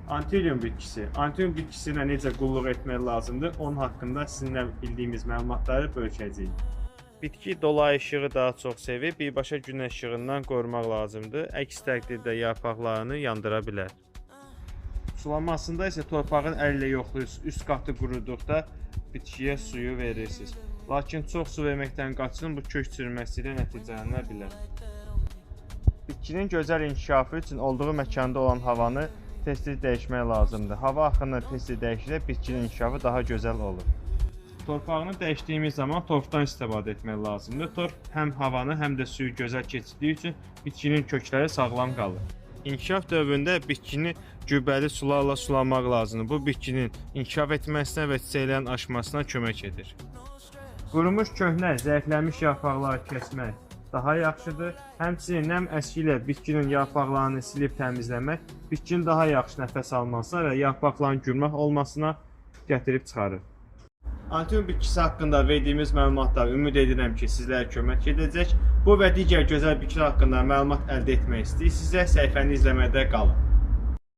Antilyum bitkisi. Antilyum bitkisinə necə qulluq etmək lazımdır, onun haqqında sizinlə bildiyimiz məlumatları bölüşəcəyik. Bitki dolayı işığı daha çox sevir, birbaşa günəş işığından qorumaq lazımdır. Əks təqdirdə yarpaqlarını yandıra bilər. Sulamasında isə torpağın əli ilə yoxlayırsınız. Üst qatı quruduqda bitkiyə suyu verirsiniz. Lakin çox su verməkdən qaçın, bu kök çürüməsi ilə nəticələnə bilər. Bitkinin gözəl inkişafı üçün olduğu məkanda olan havanı tez-tez dəyişmək lazımdır. Hava axını tez-tez dəyişirsə bitkinin inkişafı daha gözəl olur. Torpağını dəyişdiyimiz zaman torfdan istifadə etmək lazımdır. Torf həm havanı, həm də suyu gözəl keçirdiyi üçün bitkinin kökləri sağlam qalır. İnkişaf dövründə bitkini gübrəli sularla sulamaq lazımdır. Bu bitkinin inkişaf etməsinə və çiçəklərin açmasına kömək edir. Qurumuş köhnə, zəifləmiş yarpaqları kəsmək daha yaxşıdır. Həmçinin nəm əski ilə bitkinin yarpaqlarını silib təmizləmək bitkinin daha yaxşı nəfəs almasına və yarpaqların gürmək olmasına gətirib çıxarır. Antilyum bitkisi haqqında verdiyimiz məlumatlar ümid edirəm ki, sizlərə kömək edəcək. Bu və digər gözəl bitkilər haqqında məlumat əldə etmək istəyirsinizsə, səhifəni izləməkdə qalın.